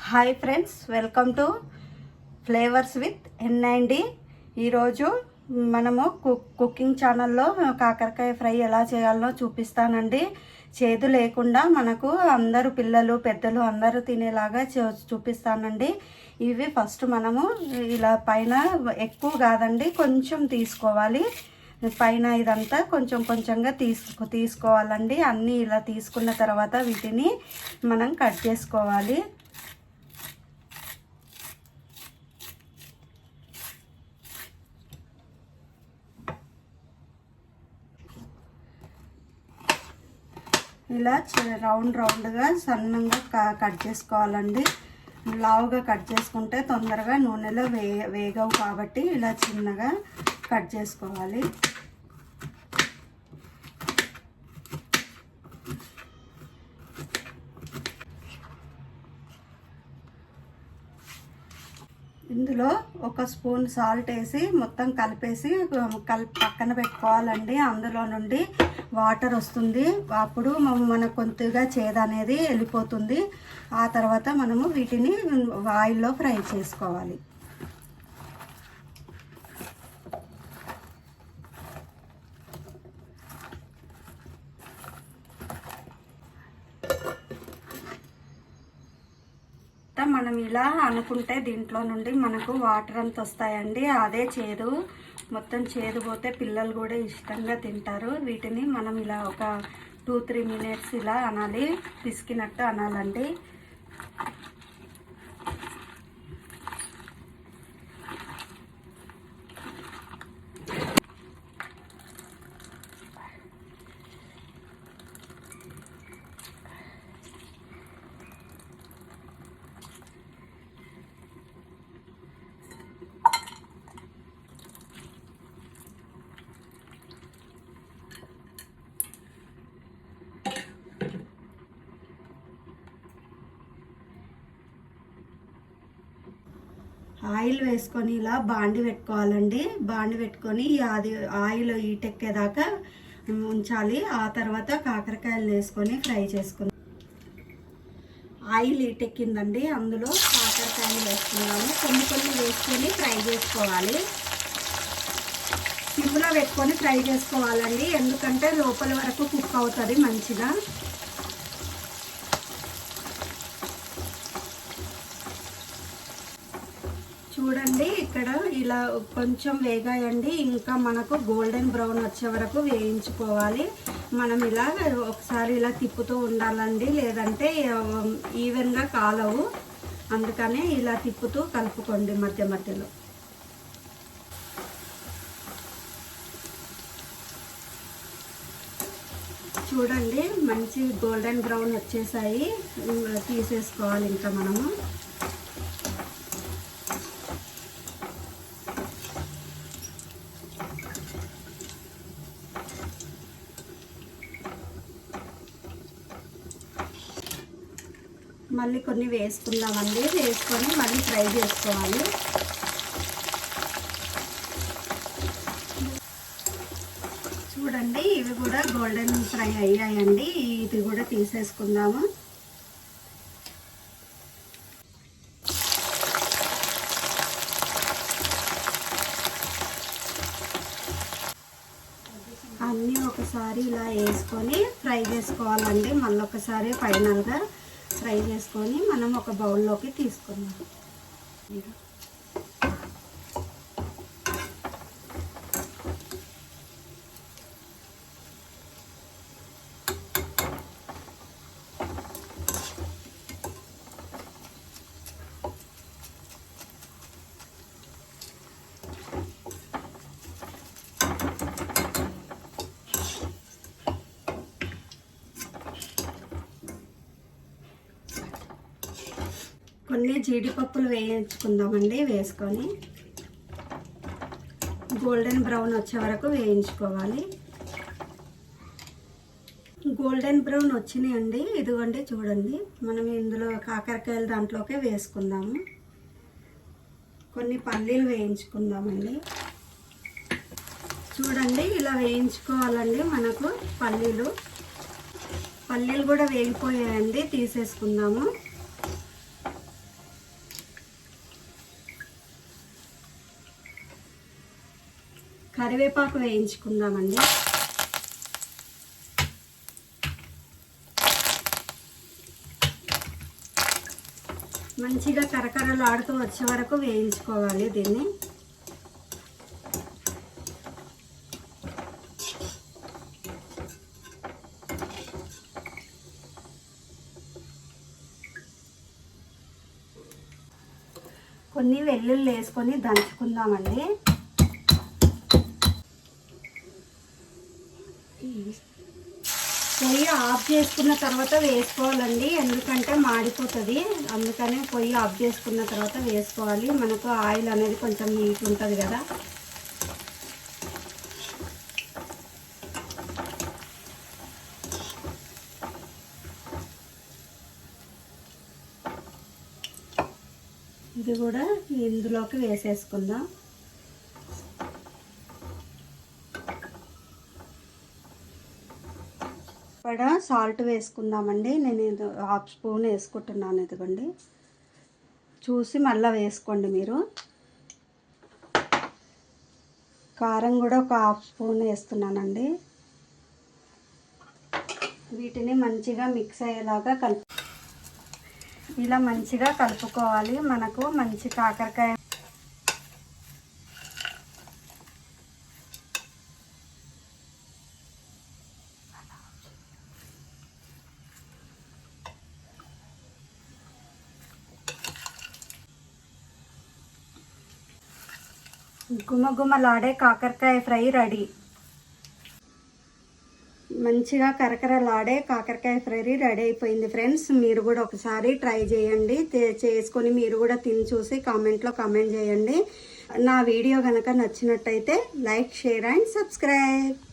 Hi friends, welcome to flavours with ఎన్90. ఈరోజు మనము కుకింగ్ ఛానల్లో కాకరకాయ ఫ్రై ఎలా చేయాలో చూపిస్తానండి. చేదు లేకుండా మనకు అందరూ పిల్లలు పెద్దలు అందరూ తినేలాగా చూపిస్తానండి. ఇవి ఫస్ట్ మనము ఇలా పైన ఎక్కువ కాదండి, కొంచెం తీసుకోవాలి. పైన ఇదంతా కొంచెం కొంచెంగా తీసుకోవాలండి. అన్నీ ఇలా తీసుకున్న తర్వాత వీటిని మనం కట్ చేసుకోవాలి. ఇలా రౌండ్గా సన్నంగా కట్ చేసుకోవాలండి. లావుగా కట్ చేసుకుంటే తొందరగా నూనెలో వేగవు కాబట్టి ఇలా చిన్నగా కట్ చేసుకోవాలి. ఇందులో ఒక స్పూన్ సాల్ట్ వేసి మొత్తం కలిపేసి పక్కన పెట్టుకోవాలండి. అందులో నుండి వాటర్ వస్తుంది, అప్పుడు మనకు కొద్దిగా చేదు అనేది వెళ్ళిపోతుంది. ఆ తర్వాత మనము వీటిని ఆయిల్లో ఫ్రై చేసుకోవాలి. మనం ఇలా అనుకుంటే దీంట్లో నుండి మనకు వాటర్ అంత వస్తాయండి. అదే చేదు, మొత్తం చేదు పోతే పిల్లలు కూడా ఇష్టంగా తింటారు. వీటిని మనం ఇలా ఒక 2-3 మినిట్స్ ఇలా అనాలి, పిసికినట్టు అనాలండి. ఆయిల్ వేసుకొని ఇలా బాండి పెట్టుకోవాలండి. బాండి పెట్టుకొని అది ఆయిల్ ఈటెక్కేదాకా ఉంచాలి. ఆ తర్వాత కాకరకాయలు వేసుకొని ఫ్రై చేసుకుందాం. ఆయిల్ ఈటెక్కిందండి, అందులో కాకరకాయలు వేసుకున్నాము. కొన్ని వేసుకొని ఫ్రై చేసుకోవాలి. సిమ్లో పెట్టుకొని ఫ్రై చేసుకోవాలండి, ఎందుకంటే లోపల వరకు కుక్ అవుతుంది మంచిగా. చూడండి, ఇక్కడ ఇలా కొంచెం వేగాయండి. ఇంకా మనకు గోల్డెన్ బ్రౌన్ వచ్చే వరకు వేయించుకోవాలి. మనం ఇలా ఒకసారి ఇలా తిప్పుతూ ఉండాలండి, లేదంటే ఈవెన్గా కాలవు. అందుకనే ఇలా తిప్పుతూ కలుపుకోండి మధ్య మధ్యలో. చూడండి, మంచి గోల్డెన్ బ్రౌన్ వచ్చేసాయి. తీసేసుకోవాలి ఇంకా మనము. మళ్ళీ కొన్ని వేసుకుందామండి, వేసుకొని మళ్ళీ ఫ్రై చేసుకోవాలి. చూడండి, ఇవి కూడా గోల్డెన్ ఫ్రై అయ్యాయండి. ఇది కూడా తీసేసుకుందాము. అన్నీ ఒకసారి ఇలా వేసుకొని ఫ్రై చేసుకోవాలండి. మళ్ళీ ఒకసారి ఫైనల్గా ఫ్రై చేసుకొని మనం ఒక బౌల్లోకి తీసుకుందాం. కొన్ని జీడిపప్పులు వేయించుకుందామండి. వేసుకొని గోల్డెన్ బ్రౌన్ వచ్చే వరకు వేయించుకోవాలి. గోల్డెన్ బ్రౌన్ వచ్చినాయండి, ఇదిగోండి చూడండి. మనం ఇందులో కాకరకాయలు దాంట్లోకే వేసుకుందాము. కొన్ని పల్లీలు వేయించుకుందామండి. చూడండి, ఇలా వేయించుకోవాలండి. మనకు పల్లీలు కూడా వేగిపోయాయండి, తీసేసుకుందాము. కరివేపాకు వేయించుకుందామండి. మంచిగా కరకరలాడుతూ వచ్చే వరకు వేయించుకోవాలి దీన్ని. కొన్ని వెల్లుల్లి వేసుకొని దంచుకుందామండి. పొయ్యి ఆఫ్ చేసుకున్న తర్వాత వేసుకోవాలండి, ఎందుకంటే మాడిపోతుంది. అందుకనే పొయ్యి ఆఫ్ చేసుకున్న తర్వాత వేసుకోవాలి. మనకు ఆయిల్ అనేది కొంచెం హీట్ ఉంటుంది కదా. ఇది కూడా ఇందులోకి వేసేసుకుందాం. ఇక్కడ సాల్ట్ వేసుకుందామండి. నేను 1/2 స్పూన్ వేసుకుంటున్నాను. ఇదిగోండి, చూసి మళ్ళీ వేసుకోండి మీరు. కారం కూడా ఒక 1/2 స్పూన్ వేస్తున్నానండి. వీటిని మంచిగా మిక్స్ అయ్యేలాగా ఇలా మంచిగా కలుపుకోవాలి. మనకు మంచి కాకరకాయ గుమగుమలాడే కాకరకాయ ఫ్రై రెడీ. మంచిగా కరకరలాడే కాకరకాయ ఫ్రై రెడీ అయిపోయింది ఫ్రెండ్స్. మీరు కూడా ఒకసారి ట్రై చేయండి. చేసుకొని మీరు కూడా తిని చూసి కామెంట్లో కామెంట్ చేయండి. నా వీడియో కనుక నచ్చినట్టయితే లైక్, షేర్ అండ్ సబ్స్క్రైబ్.